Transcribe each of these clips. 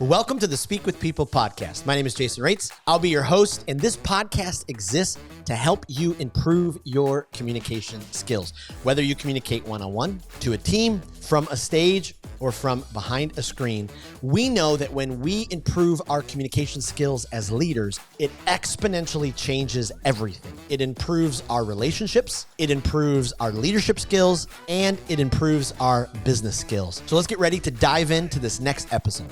Welcome to the Speak with People podcast. My name is Jason Yarusi. I'll be your host, and this podcast exists to help you improve your communication skills. Whether you communicate one-on-one, to a team, from a stage, or from behind a screen, we know that when we improve our communication skills as leaders, it exponentially changes everything. It improves our relationships, it improves our leadership skills, and it improves our business skills. So let's get ready to dive into this next episode.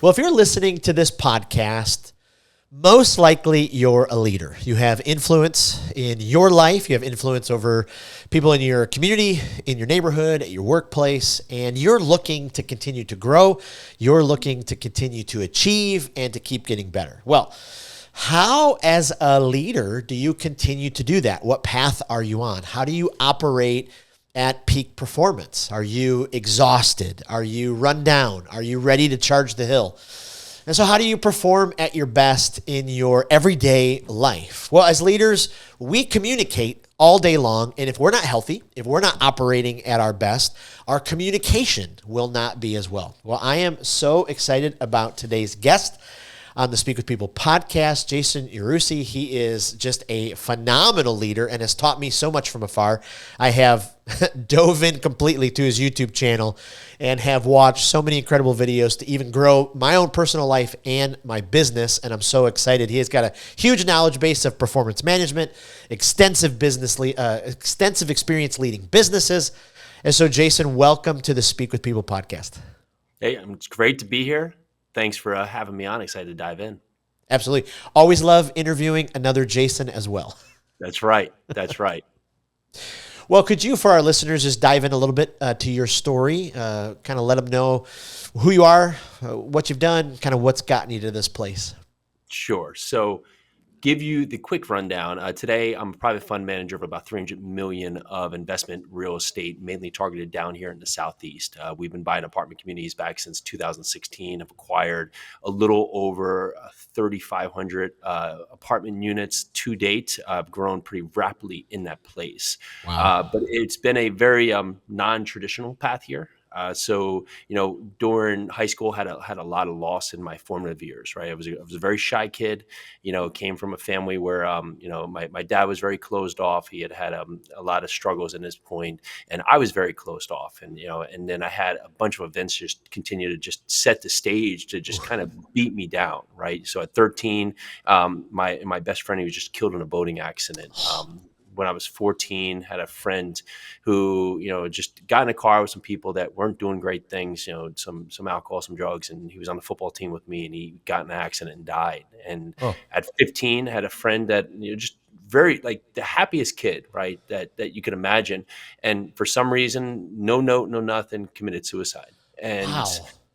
Well, if you're listening to this podcast, most likely you're a leader. You have influence in your life. You have influence over people in your community, in your neighborhood, at your workplace, and you're looking to continue to grow. You're looking to continue to achieve and to keep getting better. Well, how as a leader do you continue to do that? What path are you on? How do you operate at peak performance? Are you exhausted? Are you run down? Are you ready to charge the hill? And so how do you perform at your best in your everyday life? Well, as leaders, we communicate all day long. And if we're not healthy, if we're not operating at our best, our communication will not be as well. Well, I am so excited about today's guest on the Speak with People podcast, Jason Yarusi. He is just a phenomenal leader and has taught me so much from afar. I have dove in completely to his YouTube channel and have watched so many incredible videos to even grow my own personal life and my business. And I'm so excited. He has got a huge knowledge base of performance management, extensive experience leading businesses. And so, Jason, welcome to the Speak with People podcast. Hey, it's great to be here. Thanks for having me on. Excited to dive in. Absolutely. Always love interviewing another Jason as well. That's right. That's right. Well, could you, for our listeners, just dive in a little bit to your story, kind of let them know who you are, what you've done, kind of what's gotten you to this place? Sure. So give you the quick rundown. Today, I'm a private fund manager of about $300 million of investment real estate, mainly targeted down here in the Southeast. We've been buying apartment communities back since 2016. I've acquired a little over 3,500 apartment units to date. I've grown pretty rapidly in that place. Wow. But it's been a very non-traditional path here. So, during high school, had a lot of loss in my formative years, right? I was a very shy kid, came from a family where, my dad was very closed off. He had a lot of struggles in his point, and I was very closed off. And then I had a bunch of events just continue to just set the stage to just kind of beat me down, right? So at 13, my best friend, he was just killed in a boating accident. When I was 14, had a friend who, just got in a car with some people that weren't doing great things, some alcohol, some drugs. And he was on the football team with me and he got in an accident and died. And At 15, had a friend that, just very like the happiest kid, right. That you could imagine. And for some reason, no note, no nothing, committed suicide. And Wow.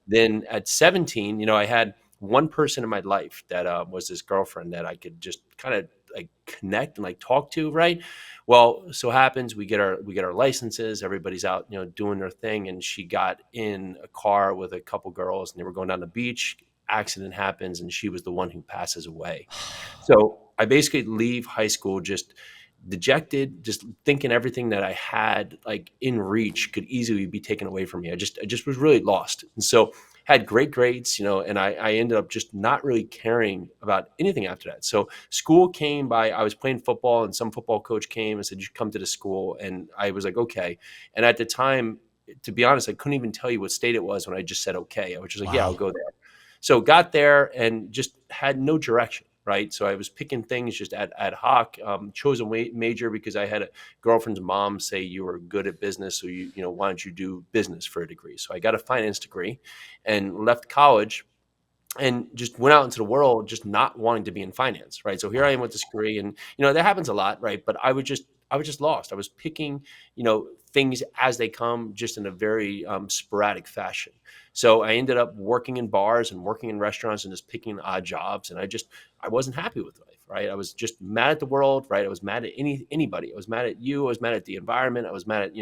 Then at 17, I had one person in my life that was this girlfriend that I could just kind of like connect and like talk to, right? Well, so happens we get our licenses, everybody's out, doing their thing, and she got in a car with a couple girls and they were going down the beach. Accident happens and she was the one who passes away. So I basically leave high school just dejected, just thinking everything that I had like in reach could easily be taken away from me. I just was really lost. And so had great grades, and I ended up just not really caring about anything after that. So school came by, I was playing football and some football coach came and said, you come to the school. And I was like, okay. And at the time, to be honest, I couldn't even tell you what state it was when I just said, okay. I was just like, yeah, I'll go there. So got there and just had no direction. Right. So I was picking things just ad hoc, chose a major because I had a girlfriend's mom say you were good at business. So, why don't you do business for a degree? So I got a finance degree and left college and just went out into the world, just not wanting to be in finance. Right. So here I am with this degree and, that happens a lot. Right. But I was just lost. I was picking, things as they come just in a very sporadic fashion. So I ended up working in bars and working in restaurants and just picking odd jobs. And I wasn't happy with life, right? I was just mad at the world, right? I was mad at anybody. I was mad at you. I was mad at the environment. I was mad at,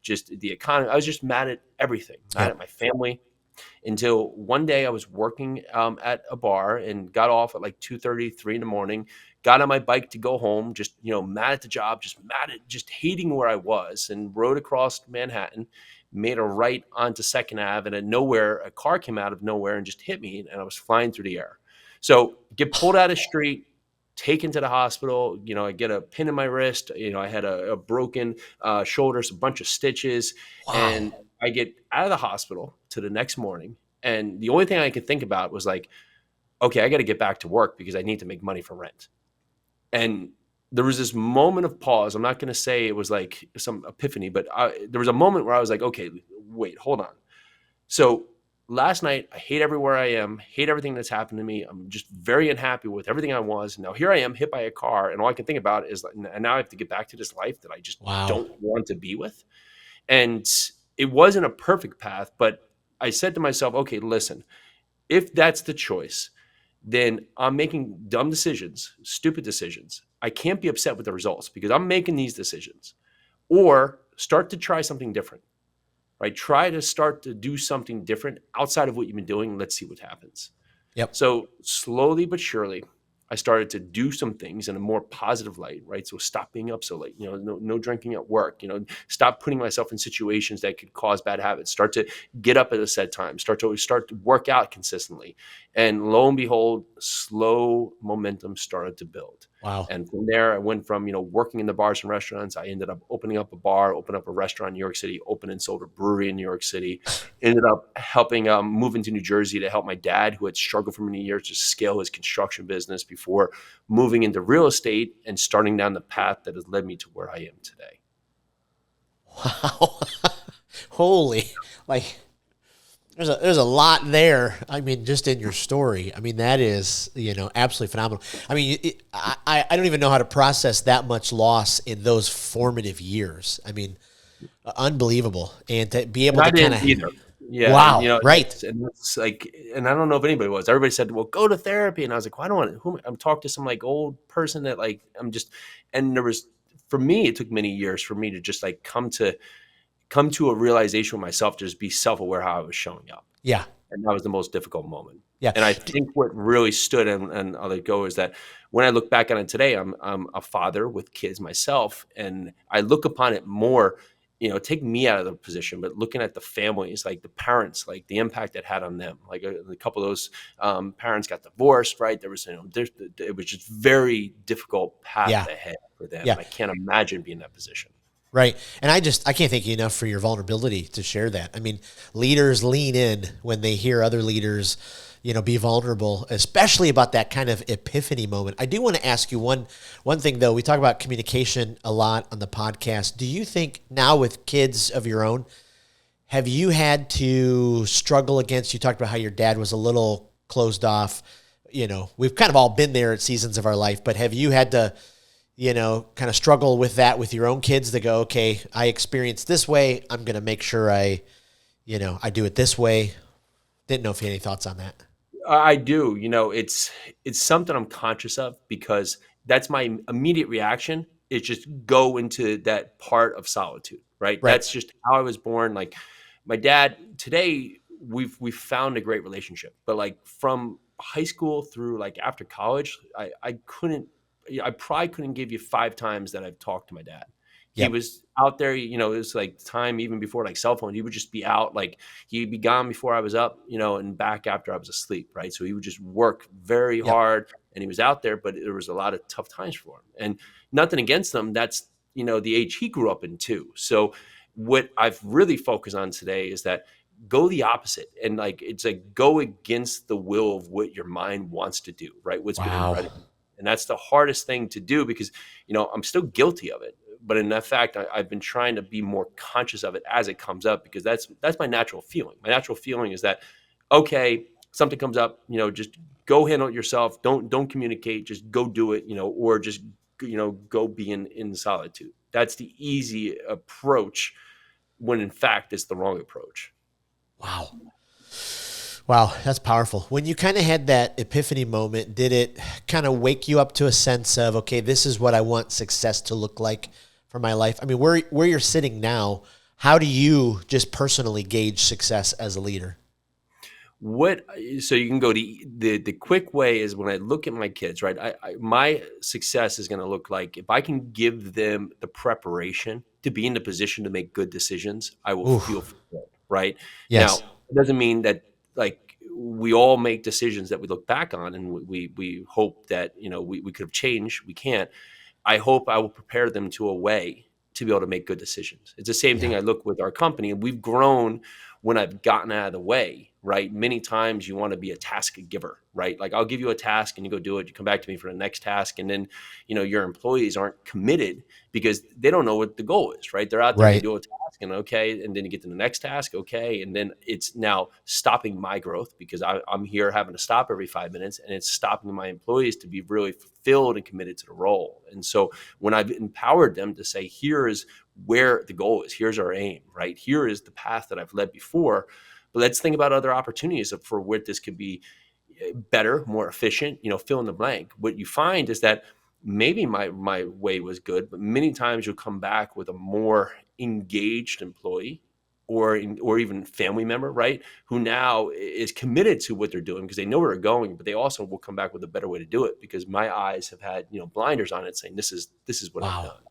just the economy. I was just mad at everything, mad at my family. Until one day I was working at a bar and got off at like 2:30, 3 in the morning, got on my bike to go home, just, mad at the job, just mad at just hating where I was, and rode across Manhattan, made a right onto Second Ave, and at nowhere, a car came out of nowhere and just hit me, and I was flying through the air. So get pulled out of the street, taken to the hospital. I get a pin in my wrist. I had a broken shoulder, a bunch of stitches, and Wow. I get out of the hospital to the next morning. And the only thing I could think about was like, okay, I got to get back to work because I need to make money for rent. And there was this moment of pause. I'm not going to say it was like some epiphany, but there was a moment where I was like, okay, wait, hold on. So last night, I hate everywhere I am, hate everything that's happened to me. I'm just very unhappy with everything I was. Now here I am hit by a car, and all I can think about is, and now I have to get back to this life that I just Wow. don't want to be with. And it wasn't a perfect path, but I said to myself, okay, listen, if that's the choice, then I'm making dumb decisions, stupid decisions. I can't be upset with the results because I'm making these decisions. Or start to try something different, right? Try to start to do something different outside of what you've been doing. And let's see what happens. Yep. So slowly but surely, I started to do some things in a more positive light, right? So stop being up so late, no drinking at work, stop putting myself in situations that could cause bad habits, start to get up at a set time, start to work out consistently. And lo and behold, slow momentum started to build. Wow. And from there, I went from, working in the bars and restaurants. I ended up opening up a bar, opened up a restaurant in New York City, opened and sold a brewery in New York City, ended up helping move into New Jersey to help my dad, who had struggled for many years, to scale his construction business before moving into real estate and starting down the path that has led me to where I am today. Wow. Holy, like there's a lot there. I mean, just in your story. I mean, that is, absolutely phenomenal. I mean, I don't even know how to process that much loss in those formative years. I mean, unbelievable. And to be able And I to kind didn't of, either. Yeah. wow, And, right. it's like, and I don't know if anybody was. Everybody said, well, go to therapy. And I was like, well, I don't want to. I'm talking to some like old person that like, and there was, for me, it took many years for me to just like come to a realization with myself, to just be self-aware how I was showing up. Yeah. And that was the most difficult moment. Yeah. And I think what really stood, and I'll let go, is that when I look back on it today, I'm a father with kids myself, and I look upon it more, take me out of the position, but looking at the families, like the parents, like the impact it had on them. Like a couple of those parents got divorced, right? There was, it was just very difficult path Yeah. ahead for them. Yeah. I can't imagine being in that position. Right. And I can't thank you enough for your vulnerability to share that. I mean, leaders lean in when they hear other leaders, be vulnerable, especially about that kind of epiphany moment. I do want to ask you one thing though. We talk about communication a lot on the podcast. Do you think now with kids of your own, have you had to struggle against, you talked about how your dad was a little closed off, we've kind of all been there at seasons of our life, but have you had to, kind of struggle with that with your own kids to go, okay, I experienced this way, I'm going to make sure I do it this way. Didn't know if you had any thoughts on that. I do. It's something I'm conscious of because that's my immediate reaction. Is just go into that part of solitude, right? Right. That's just how I was born. Like my dad today, we've found a great relationship, but like from high school through like after college, I probably couldn't give you 5 times that I've talked to my dad. He Yep. was out there, it was like time even before like cell phones. He would just be out, like he'd be gone before I was up, and back after I was asleep, right? So he would just work very Yep. hard, and he was out there, but there was a lot of tough times for him. And nothing against him. That's, the age he grew up in too. So what I've really focused on today is that go the opposite, and like it's like go against the will of what your mind wants to do, right? What's been Wow. inbred. And that's the hardest thing to do because, I'm still guilty of it. But in that fact, I've been trying to be more conscious of it as it comes up, because that's my natural feeling. My natural feeling is that, okay, something comes up, just go handle it yourself. Don't communicate. Just go do it, or just, go be in solitude. That's the easy approach when in fact it's the wrong approach. Wow. Wow, that's powerful. When you kind of had that epiphany moment, did it kind of wake you up to a sense of, okay, this is what I want success to look like for my life? I mean, where you're sitting now, how do you just personally gauge success as a leader? What so you can go to the quick way is when I look at my kids, right? My success is going to look like if I can give them the preparation to be in the position to make good decisions, I will Ooh, feel fulfilled, right? Now, yes, it doesn't mean that like we all make decisions that we look back on and we hope that, we could have changed. We can't. I hope I will prepare them to a way to be able to make good decisions. It's the same thing yeah, I look with our company, and we've grown when I've gotten out of the way, right? Many times you want to be a task giver, right? Like I'll give you a task and you go do it. You come back to me for the next task, and then your employees aren't committed because they don't know what the goal is, right? They're out there, they right, do a task, and okay, and then you get to the next task, okay, and then it's now stopping my growth because I'm here having to stop every 5 minutes, and it's stopping my employees to be really fulfilled and committed to the role. And so when I've empowered them to say, here is where the goal is, here's our aim, right? Here is the path that I've led before. But let's think about other opportunities for what this could be better, more efficient, fill in the blank. What you find is that maybe my way was good, but many times you'll come back with a more engaged employee or even family member, right? Who now is committed to what they're doing because they know where they're going, but they also will come back with a better way to do it because my eyes have had, blinders on it saying this is what I've wow. done.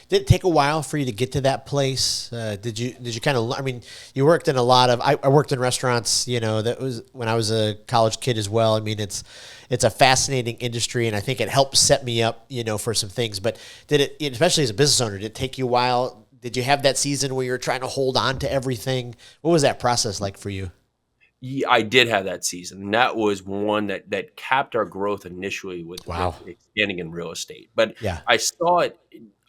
Did it take a while for you to get to that place? Did you kind of? I mean, you worked in a lot of. I worked in restaurants. That was when I was a college kid as well. I mean, it's a fascinating industry, and I think it helped set me up. For some things. But did it, especially as a business owner, did it take you a while? Did you have that season where you were trying to hold on to everything? What was that process like for you? Yeah, I did have that season, and that was one that capped our growth initially with Wow. expanding in real estate. But Yeah. I saw it.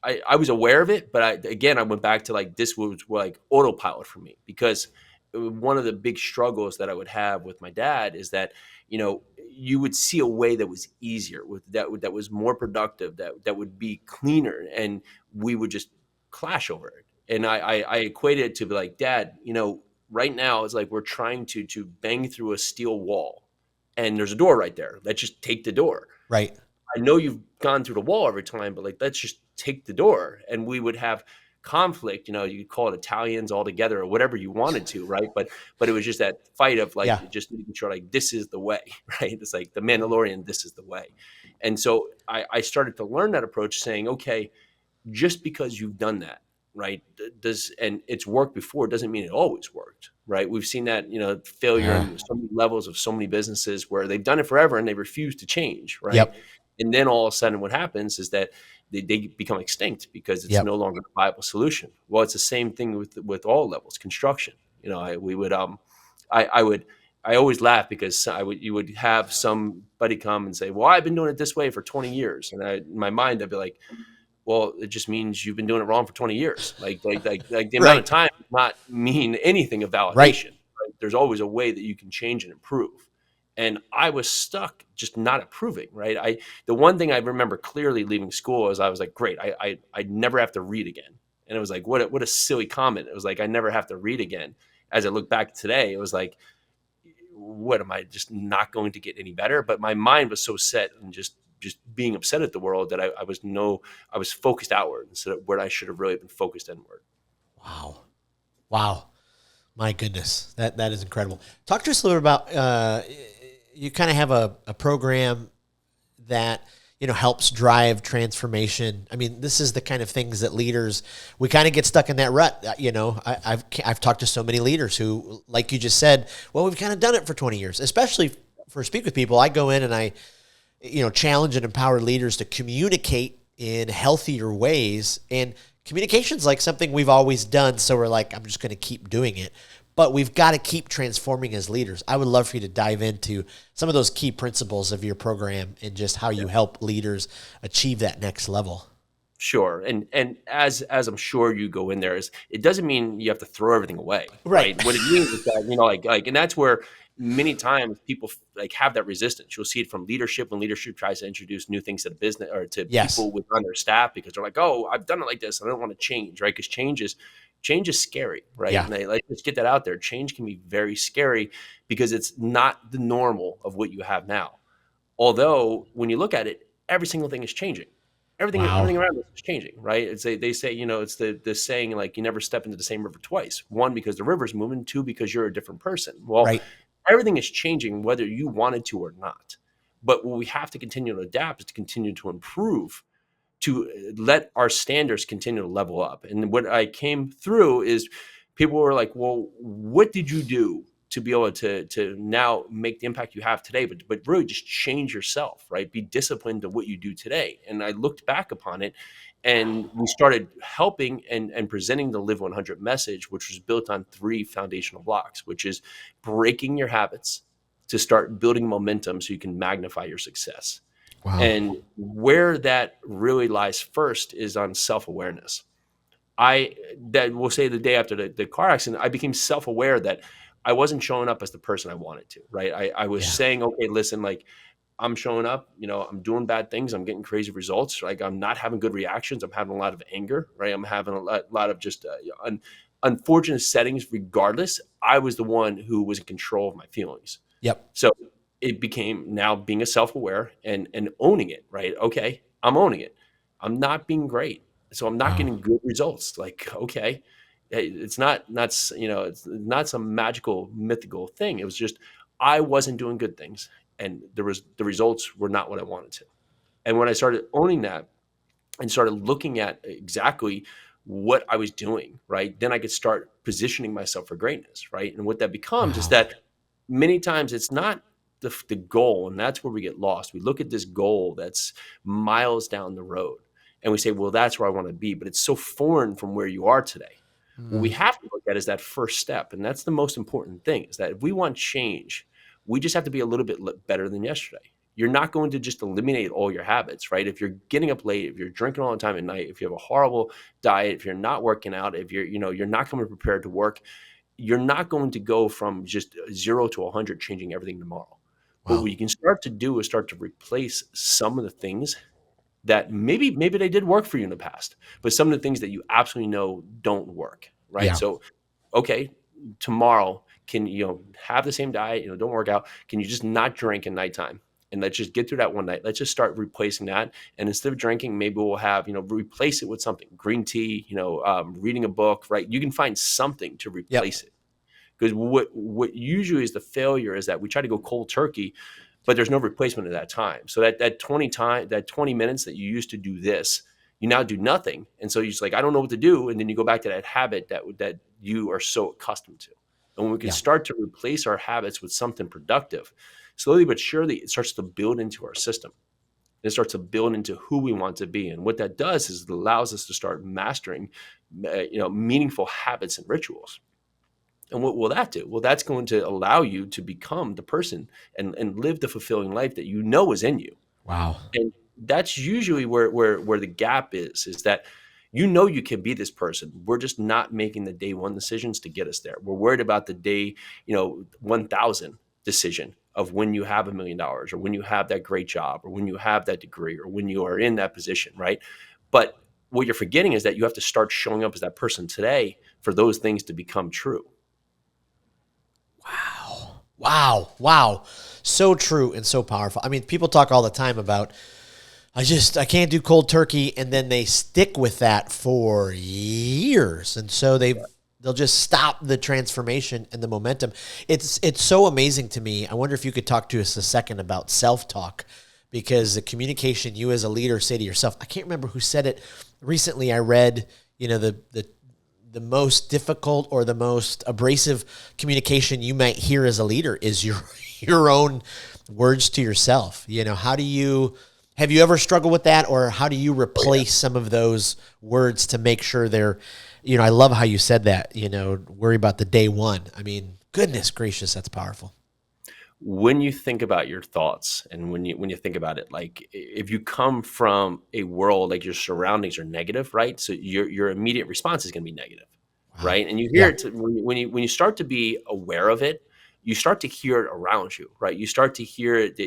I was aware of it, but I went back to like this was like autopilot for me because one of the big struggles that I would have with my dad is that you would see a way that was easier with that was more productive that would be cleaner, and we would just clash over it. And I equated it to be like, Dad, right now it's like we're trying to bang through a steel wall and there's a door right there. Let's just take the door. Right. I know you've gone through the wall every time, but like let's just take the door. And we would have conflict, you could call it Italians all together or whatever you wanted to, right? But it was just that fight of like Yeah. just making sure like this is the way, right? It's like the Mandalorian, this is the way. And so I started to learn that approach saying, okay, just because you've done that, right? Does and it's worked before doesn't mean it always worked, right? We've seen that failure Yeah. in so many levels of so many businesses where they've done it forever and they refuse to change, right? Yep. And then all of a sudden, what happens is that they become extinct because it's Yep. no longer a viable solution. Well, it's the same thing with all levels, construction. We would I would. I always laugh because you would have somebody come and say, "Well, I've been doing it this way for 20 years," and in my mind, I'd be like, well, it just means you've been doing it wrong for 20 years. Like the amount of Right. time does not mean anything of Right. validation. Right? There's always a way that you can change and improve. And I was stuck just not approving, right? The one thing I remember clearly leaving school is I was like, great, I never have to read again. And it was like, what a silly comment. It was like I never have to read again. As I look back today, it was like, what am I just not going to get any better? But my mind was so set and just being upset at the world that I was focused outward instead of where I should have really been focused inward. Wow. Wow. My goodness, that is incredible. Talk to us a little bit about you kind of have a program that helps drive transformation. I mean, this is the kind of things that leaders we kind of get stuck in that rut. I've talked to so many leaders who, like you just said, well, we've kind of done it for 20 years. Especially for Speak with People, I go in and I challenge and empower leaders to communicate in healthier ways. And communication's like something we've always done. So we're like, I'm just going to keep doing it. But we've got to keep transforming as leaders. I would love for you to dive into some of those key principles of your program and just how you help leaders achieve that next level. Sure. And as I'm sure you go in there is it doesn't mean you have to throw everything away, Right. right? What it means is that, and that's where many times people like have that resistance. You'll see it from leadership when leadership tries to introduce new things to the business or to Yes. people within their staff because they're like, oh, I've done it like this. I don't want to change, right? Because change is scary, right? Yeah. And let's get that out there. Change can be very scary because it's not the normal of what you have now. Although when you look at it, every single thing is changing. Wow. Everything around us is changing, right? They say, it's the saying, like, you never step into the same river twice. One, because the river's moving. Two, because you're a different person. Well, Right. everything is changing whether you wanted to or not. But what we have to continue to adapt is to continue to improve, to let our standards continue to level up. And what I came through is people were like, well, what did you do to be able to now make the impact you have today? But really just change yourself, right? Be disciplined to what you do today. And I looked back upon it, and we started helping and presenting the Live 100 message, which was built on 3 foundational blocks, which is breaking your habits to start building momentum so you can magnify your success. Wow. And where that really lies first is on self-awareness. I that will say the day after the car accident, I became self-aware that I wasn't showing up as the person I wanted to, right? I was Yeah. saying, okay, listen, like, I'm showing up, I'm doing bad things, I'm getting crazy results, like I'm not having good reactions, I'm having a lot of anger, right? I'm having a lot of just unfortunate settings. Regardless, I was the one who was in control of my feelings. Yep. So it became now being a self-aware and owning it, right? Okay, I'm owning it. I'm not being great. So I'm not Wow. getting good results. Like, okay, it's not it's not some magical mythical thing. It was just I wasn't doing good things, and the results were not what I wanted to. And when I started owning that and started looking at exactly what I was doing, right? Then I could start positioning myself for greatness, right? And what that becomes is Wow. that many times it's not the goal, and that's where we get lost. We look at this goal that's miles down the road, and we say, well, that's where I want to be, but it's so foreign from where you are today. What we Mm. have to look at is that first step, and that's the most important thing, is that if we want change, we just have to be a little bit better than yesterday. You're not going to just eliminate all your habits, right? If you're getting up late, if you're drinking all the time at night, if you have a horrible diet, if you're not working out, if you're not coming prepared to work, you're not going to go from just 0 to 100 changing everything tomorrow. But Wow. what you can start to do is start to replace some of the things that maybe they did work for you in the past, but some of the things that you absolutely know don't work, right? Yeah. So, okay, tomorrow, can have the same diet, don't work out. Can you just not drink at nighttime? And let's just get through that one night. Let's just start replacing that. And instead of drinking, maybe we'll have, replace it with something, green tea, reading a book, right? You can find something to Yep. replace it. Because what usually is the failure is that we try to go cold turkey, but there's no replacement at that time. So that 20 minutes that you used to do this, you now do nothing. And so you're just like, I don't know what to do. And then you go back to that habit that you are so accustomed to. And when we can Yeah. start to replace our habits with something productive, slowly but surely it starts to build into our system. It starts to build into who we want to be. And what that does is it allows us to start mastering, meaningful habits and rituals. And what will that do? Well, that's going to allow you to become the person and live the fulfilling life that you know is in you. Wow. And that's usually where the gap is that you can be this person. We're just not making the day one decisions to get us there. We're worried about the day, 1000 decision of when you have $1 million or when you have that great job or when you have that degree or when you are in that position, right? But what you're forgetting is that you have to start showing up as that person today for those things to become true. Wow. Wow. Wow. So true and so powerful. I mean, people talk all the time about I can't do cold turkey, and then they stick with that for years. And so they'll just stop the transformation and the momentum. It's so amazing to me. I wonder if you could talk to us a second about self-talk, because the communication you as a leader say to yourself. I can't remember who said it recently. I read, the most difficult or the most abrasive communication you might hear as a leader is your own words to yourself. How do you have you ever struggled with that, or how do you Oh, yeah. replace some of those words to make sure they're, I love how you said that, worry about the day one. I mean, goodness gracious, that's powerful. When you think about your thoughts and when you think about it, like if you come from a world like your surroundings are negative, right? So your immediate response is going to be negative, Wow. right? And you hear Yeah. it when you start to be aware of it, you start to hear it around you, right? You start to hear it,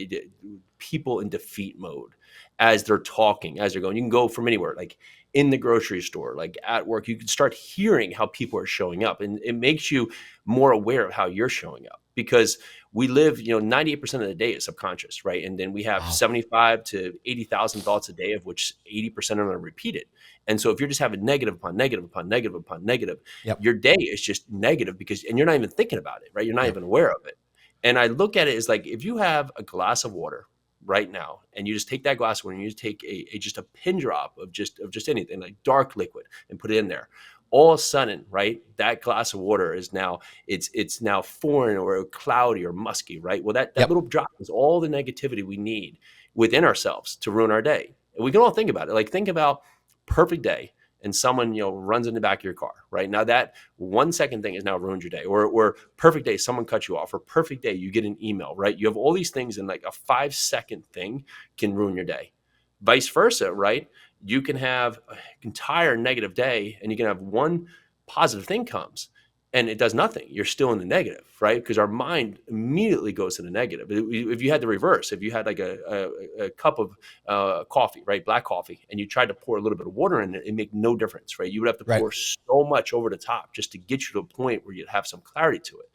people in defeat mode as they're talking, as they're going. You can go from anywhere, like in the grocery store, like at work. You can start hearing how people are showing up, and it makes you more aware of how you're showing up. because we live, 98% of the day is subconscious, right? And then we have Wow. 75 to 80,000 thoughts a day, of which 80% of them are repeated. And so if you're just having negative upon negative upon negative upon negative, Yep. your day is just negative and you're not even thinking about it, right? You're not Yep. even aware of it. And I look at it as like, if you have a glass of water right now, and you just take that glass of water and you just take just a pin drop of just anything like dark liquid and put it in there, all of a sudden, right, that glass of water is now it's now foreign or cloudy or musky, right? Well, that Yep. little drop is all the negativity we need within ourselves to ruin our day. And we can all think about it. Like, think about perfect day and someone, runs in the back of your car, right? Now that 1 second thing has now ruined your day. Or perfect day, someone cuts you off. Or perfect day, you get an email, right? You have all these things, and like a 5 second thing can ruin your day. Vice versa, right? You can have an entire negative day, and you can have one positive thing comes and it does nothing. You're still in the negative, right? Because our mind immediately goes to the negative. If you had the reverse, if you had like a cup of coffee, right, black coffee, and you tried to pour a little bit of water in it, it make no difference, right? You would have to Right. pour so much over the top just to get you to a point where you'd have some clarity to it.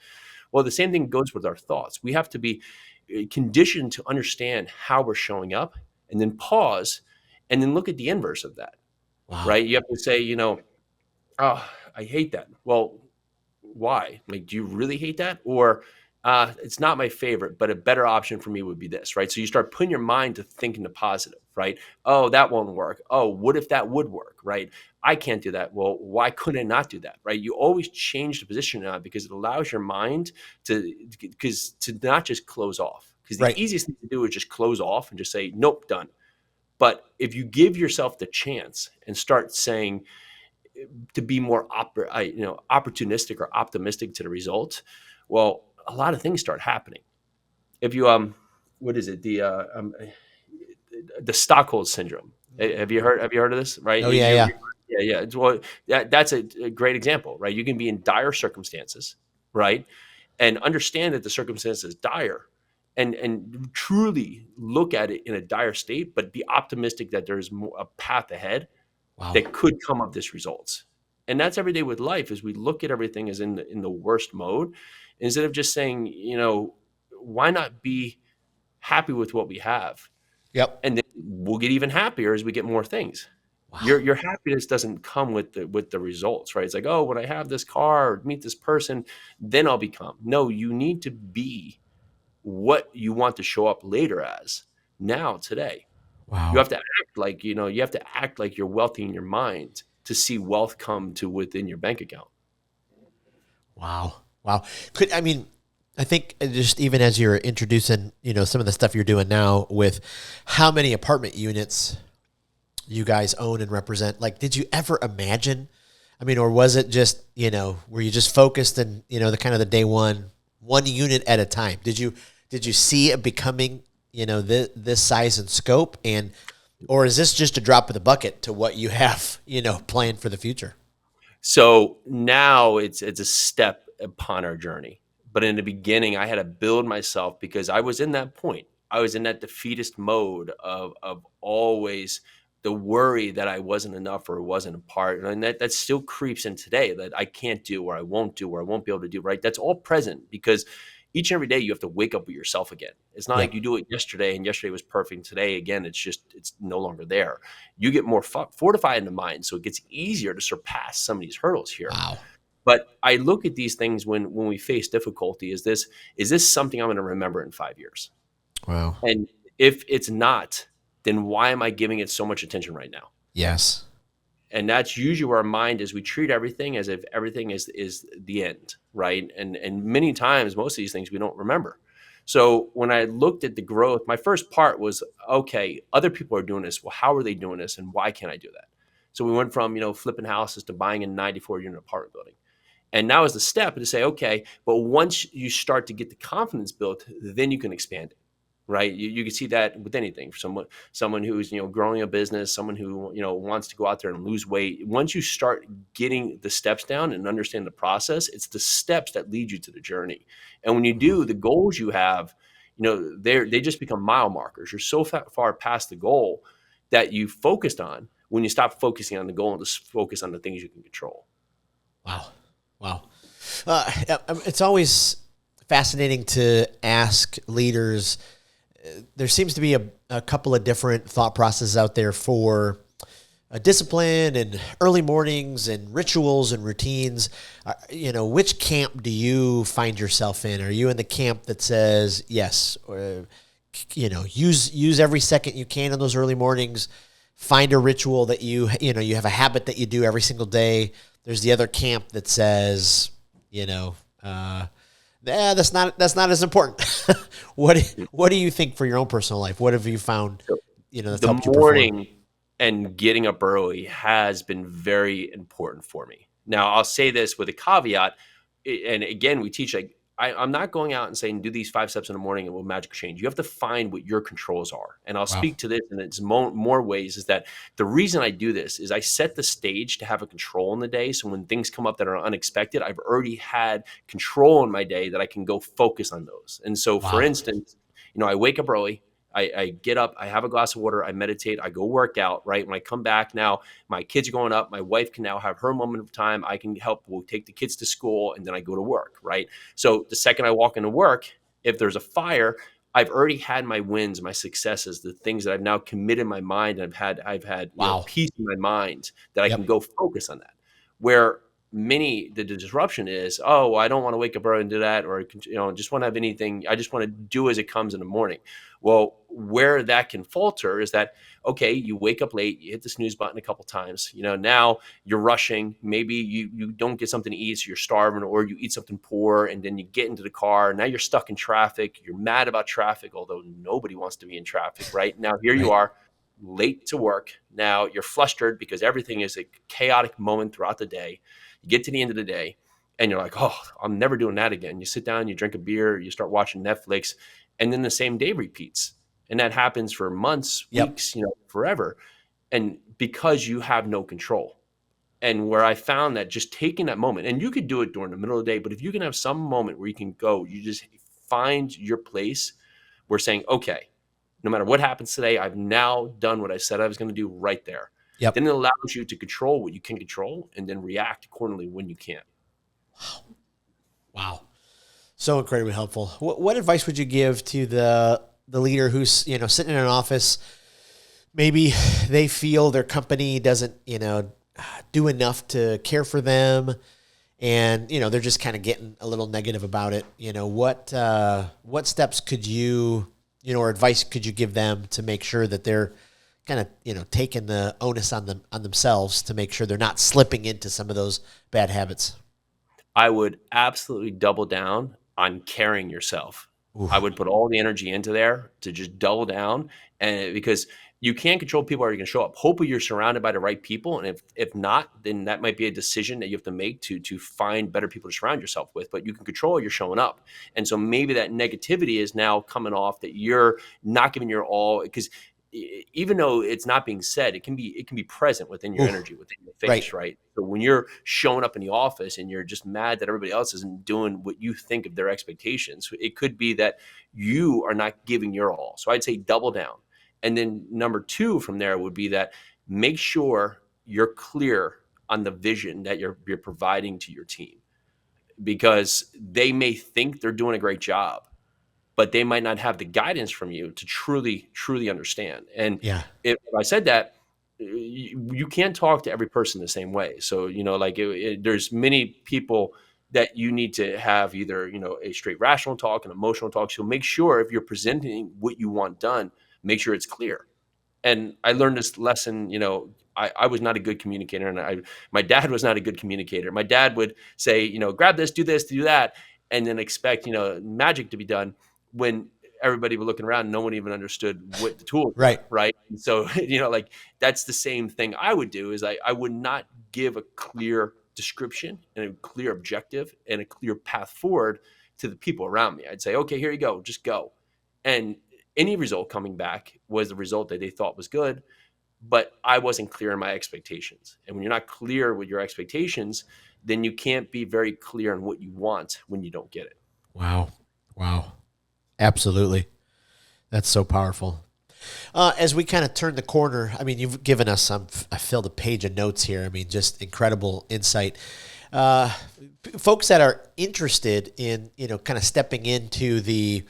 Well, the same thing goes with our thoughts. We have to be conditioned to understand how we're showing up, and then pause, and then look at the inverse of that, Wow. right? You have to say, oh, I hate that. Well, why? Like, do you really hate that? Or it's not my favorite, but a better option for me would be this, right? So you start putting your mind to thinking the positive, right? Oh, that won't work. Oh, what if that would work, right? I can't do that. Well, why couldn't I not do that, right? You always change the position now because it allows your mind to not just close off. Because the Right. easiest thing to do is just close off and just say, nope, done. But if you give yourself the chance and start saying, to be more opportunistic or optimistic to the result, well, a lot of things start happening. If you what is it, the Stockholm syndrome? Have you heard of this? Right? Oh, yeah. Yeah. Yeah, yeah. Well, that's a great example, right? You can be in dire circumstances, right, and understand that the circumstance is dire, and truly look at it in a dire state, but be optimistic that there's a path ahead Wow. that could come of this results. And that's every day with life, is we look at everything as in the worst mode, instead of just saying, why not be happy with what we have? Yep. And then we'll get even happier as we get more things. Your Wow. your happiness doesn't come with the results, right? It's like, oh, when I have this car or meet this person, then I'll become. No, you need to be what you want to show up later as, now, today. You Wow. have to act like, you're wealthy in your mind to see wealth come to within your bank account. Wow. Wow. I mean, I think just even as you're introducing, some of the stuff you're doing now with how many apartment units you guys own and represent, like, did you ever imagine? I mean, or was it just, were you just focused and, the kind of the day one unit at a time? Did you see it becoming, this size and scope, or is this just a drop of the bucket to what you have, planned for the future? So now it's a step upon our journey. But in the beginning, I had to build myself because I was in that point. I was in that defeatist mode of always the worry that I wasn't enough or wasn't a part. And that still creeps in today, that I can't do or I won't do or I won't be able to do, right? That's all present because each and every day you have to wake up with yourself again. It's not like Yep. you do it yesterday and yesterday was perfect. And today, again, it's no longer there. You get more fortified in the mind, so it gets easier to surpass some of these hurdles here. Wow. But I look at these things when we face difficulty. Is this something I'm going to remember in 5 years? Wow. And if it's not, then why am I giving it so much attention right now? Yes. And that's usually where our mind is. We treat everything as if everything is the end, right? And many times, most of these things we don't remember. So when I looked at the growth, my first part was, okay, other people are doing this. Well, how are they doing this, and why can't I do that? So we went from flipping houses to buying a 94-unit apartment building. And now is the step to say, okay, but once you start to get the confidence built, then you can expand it, right? You can see that with anything. For someone who's growing a business, someone who wants to go out there and lose weight. Once you start getting the steps down and understand the process, it's the steps that lead you to the journey. And when you do, the goals you have, they just become mile markers. You're so far past the goal that you focused on when you stop focusing on the goal and just focus on the things you can control. Wow. Wow. It's always fascinating to ask leaders. There seems to be a couple of different thought processes out there for discipline and early mornings and rituals and routines. Which camp do you find yourself in? Are you in the camp that says, yes, use every second you can in those early mornings, find a ritual that you have a habit that you do every single day? There's the other camp that says, that's not as important. What do you think for your own personal life? What have you found, that's The helped you morning perform? and getting up early has been very important for me. Now, I'll say this with a caveat, and again, we teach like I'm not going out and saying do these 5 steps in the morning and it will magically change. You have to find what your controls are, and I'll Wow. speak to this in its more ways. Is that the reason I do this? Is I set the stage to have a control in the day, so when things come up that are unexpected, I've already had control in my day that I can go focus on those. And so, for Wow. instance, I wake up early. I get up, I have a glass of water, I meditate, I go work out, right? When I come back now, my kids are growing up. My wife can now have her moment of time. I can help, we'll take the kids to school, and then I go to work, right? So the second I walk into work, if there's a fire, I've already had my wins, my successes, the things that I've now committed my mind, and I've had Wow. peace in my mind that I can Yep. go focus on that. Where the disruption is, oh, well, I don't want to wake up early and do that, or just want to have anything. I just want to do as it comes in the morning. Well, where that can falter is that, okay, you wake up late, you hit the snooze button a couple times, now you're rushing, maybe you don't get something to eat, so you're starving, or you eat something poor, and then you get into the car, now you're stuck in traffic, you're mad about traffic, although nobody wants to be in traffic, right? Now here you Right. are, late to work, now you're flustered because everything is a chaotic moment throughout the day. You get to the end of the day and you're like, oh, I'm never doing that again. You sit down, you drink a beer, you start watching Netflix, and then the same day repeats. And that happens for months, Yep. weeks, forever. And because you have no control. And where I found that just taking that moment, and you could do it during the middle of the day, but if you can have some moment where you can go, you just find your place. We're saying, okay, no matter what happens today, I've now done what I said I was going to do right there. Yep. Then it allows you to control what you can control and then react accordingly when you can't. Wow. So incredibly helpful. What advice would you give to the leader who's, sitting in an office? Maybe they feel their company doesn't, do enough to care for them, and they're just kind of getting a little negative about it. What steps could you, or advice could you give them to make sure that they're kind of, taking the onus on themselves to make sure they're not slipping into some of those bad habits? I would absolutely double down on carrying yourself. I Ooh. would put all the energy into there to just double down, and because you can't control people are going to show up. Hopefully, you're surrounded by the right people, and if not, then that might be a decision that you have to make to find better people to surround yourself with. But you can control you're showing up, and so maybe that negativity is now coming off that you're not giving your all because even though it's not being said, it can be present within your Ooh. energy, within your Right. face, right? So when you're showing up in the office and you're just mad that everybody else isn't doing what you think of their expectations, it could be that you are not giving your all. So I'd say double down. And then number two from there would be that make sure you're clear on the vision that you're providing to your team because they may think they're doing a great job, but they might not have the guidance from you to truly understand. And Yeah. if I said that, you can't talk to every person the same way. So, like there's many people that you need to have either, a straight rational talk and emotional talk. So make sure if you're presenting what you want done, make sure it's clear. And I learned this lesson, I was not a good communicator, and my dad was not a good communicator. My dad would say, grab this, do that, and then expect, magic to be done when everybody was looking around and no one even understood what the tools Right. were, right? And so, like that's the same thing I would do is I would not give a clear description and a clear objective and a clear path forward to the people around me. I'd say, okay, here you go, just go. And any result coming back was the result that they thought was good, but I wasn't clear in my expectations. And when you're not clear with your expectations, then you can't be very clear on what you want when you don't get it. Wow. Wow. Absolutely. That's so powerful. As we kind of turn the corner, I mean, you've given us I filled a page of notes here. I mean, just incredible insight. Folks that are interested in, kind of stepping into the,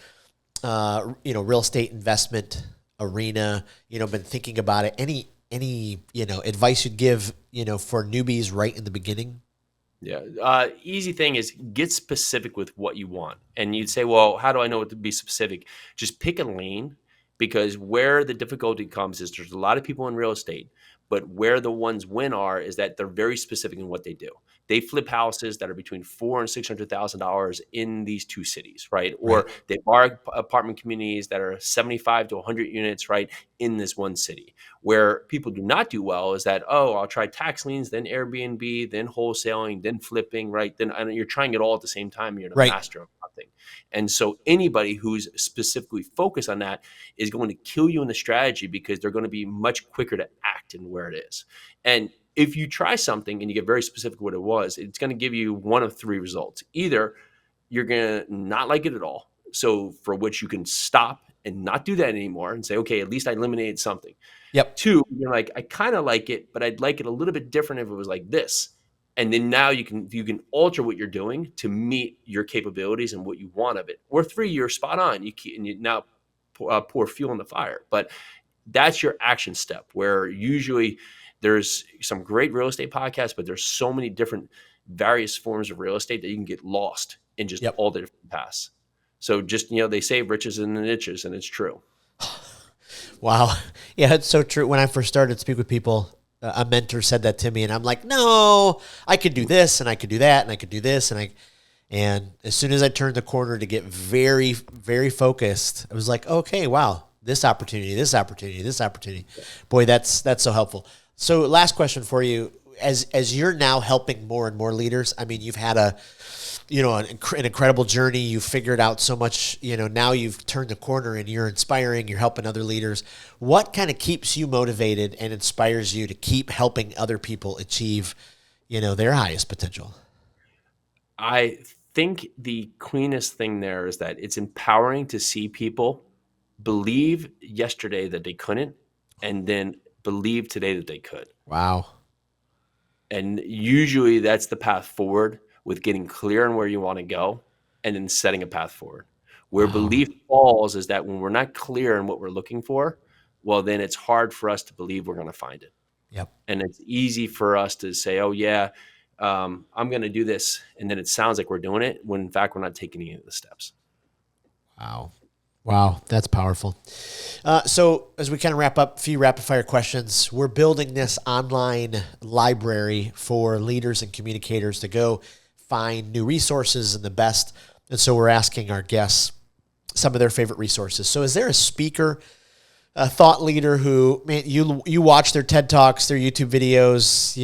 real estate investment arena, been thinking about it. Any, advice you'd give, for newbies right in the beginning? Yeah. Easy thing is get specific with what you want. And you'd say, well, how do I know what to be specific? Just pick a lane, because where the difficulty comes is there's a lot of people in real estate, but where the ones win are is that they're very specific in what they do. They flip houses that are between $400,000 and $600,000 in these two cities, right? Right. Or they buy apartment communities that are 75 to 100 units, right, in this one city. Where people do not do well is that, oh, I'll try tax liens, then Airbnb, then wholesaling, then flipping, right? Then and you're trying it all at the same time. You're the Right. master of nothing. And so anybody who's specifically focused on that is going to kill you in the strategy, because they're going to be much quicker to act in where it is. And if you try something and you get very specific what it was, it's going to give you one of three results. Either you're going to not like it at all, so for which you can stop and not do that anymore and say, okay, at least I eliminated something. Yep. Two, you're like, I kind of like it, but I'd like it a little bit different if it was like this. And then now you can alter what you're doing to meet your capabilities and what you want of it. Or three, you're spot on. You now pour fuel on the fire. But that's your action step, where usually there's some great real estate podcasts, but there's so many different various forms of real estate that you can get lost in just Yep. all the different paths. So just, they say riches in the niches, and it's true. Wow. Yeah, it's so true. When I first started to speak with people, a mentor said that to me, and I'm like, no, I could do this, and I could do that, and I could do this, and as soon as I turned the corner to get very, very focused, I was like, okay, wow, this opportunity, this opportunity, this opportunity. Boy, that's so helpful. So, last question for you: as you're now helping more and more leaders, I mean, you've had an incredible journey. You've figured out so much, now you've turned the corner and you're inspiring, you're helping other leaders. What kind of keeps you motivated and inspires you to keep helping other people achieve, their highest potential? I think the cleanest thing there is that it's empowering to see people believe yesterday that they couldn't, and then believe today that they could. Wow. And usually that's the path forward, with getting clear on where you want to go and then setting a path forward. Where Wow. belief falls is that when we're not clear on what we're looking for, well, then it's hard for us to believe we're going to find it. Yep. And it's easy for us to say, oh, yeah, I'm going to do this. And then it sounds like we're doing it, when in fact, we're not taking any of the steps. Wow. Wow. That's powerful. So as we kind of wrap up, a few rapid fire questions. We're building this online library for leaders and communicators to go find new resources and the best. And so we're asking our guests some of their favorite resources. So is there a speaker, a thought leader who, man, you watch their TED Talks, their YouTube videos,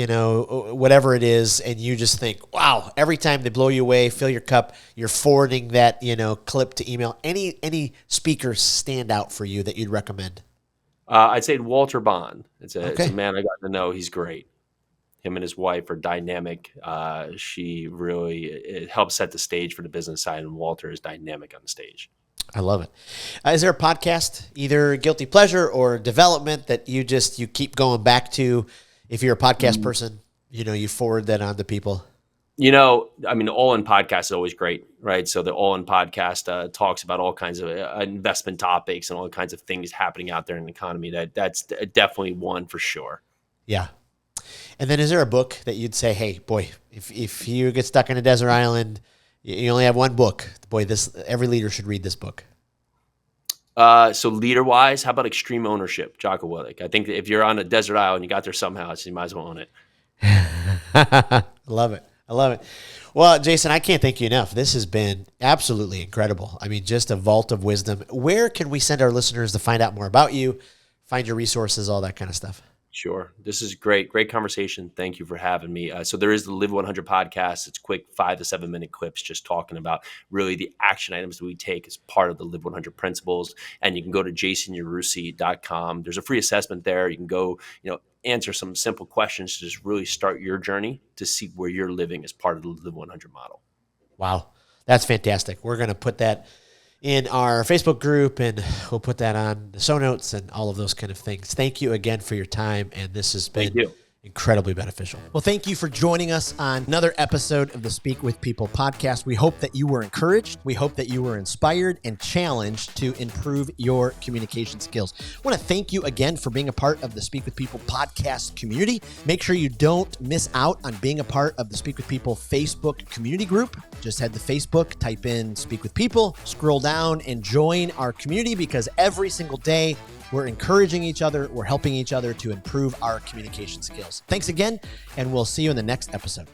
whatever it is, and you just think, wow, every time they blow you away, fill your cup, you're forwarding that, clip to email. Any speakers stand out for you that you'd recommend? I'd say Walter Bond. It's a Okay. man I got to know. He's great. Him and his wife are dynamic. She really it helps set the stage for the business side, and Walter is dynamic on the stage. I love it. Is there a podcast, either guilty pleasure or development, that you keep going back to? If you're a podcast person, you forward that on to people. I mean, the All In podcast is always great, right? So the All In podcast talks about all kinds of investment topics and all kinds of things happening out there in the economy. That's definitely one for sure. Yeah. And then is there a book that you'd say, hey, boy, if you get stuck on a desert island, you only have one book. Boy, every leader should read this book. So leader wise, how about Extreme Ownership, Jocko Willink? I think that if you're on a desert island, you got there somehow, so you might as well own it. I love it. I love it. Well, Jason, I can't thank you enough. This has been absolutely incredible. I mean, just a vault of wisdom. Where can we send our listeners to find out more about you, find your resources, all that kind of stuff? Sure. This is great conversation. Thank you for having me. So there is the Live 100 podcast. It's quick 5 to 7 minute clips just talking about really the action items that we take as part of the Live 100 principles. And you can go to jasonyarusi.com. There's a free assessment there. You can go, answer some simple questions to just really start your journey to see where you're living as part of the Live 100 model. Wow. That's fantastic. We're going to put that in our Facebook group, and we'll put that on the show notes and all of those kind of things. Thank you again for your time, and this has been Incredibly beneficial. Well, thank you for joining us on another episode of the Speak with People podcast. We hope that you were encouraged. We hope that you were inspired and challenged to improve your communication skills. I want to thank you again for being a part of the Speak with People podcast community. Make sure you don't miss out on being a part of the Speak with People Facebook community group. Just head to Facebook, type in Speak with People, scroll down and join our community, because every single day we're encouraging each other. We're helping each other to improve our communication skills. Thanks again, and we'll see you in the next episode.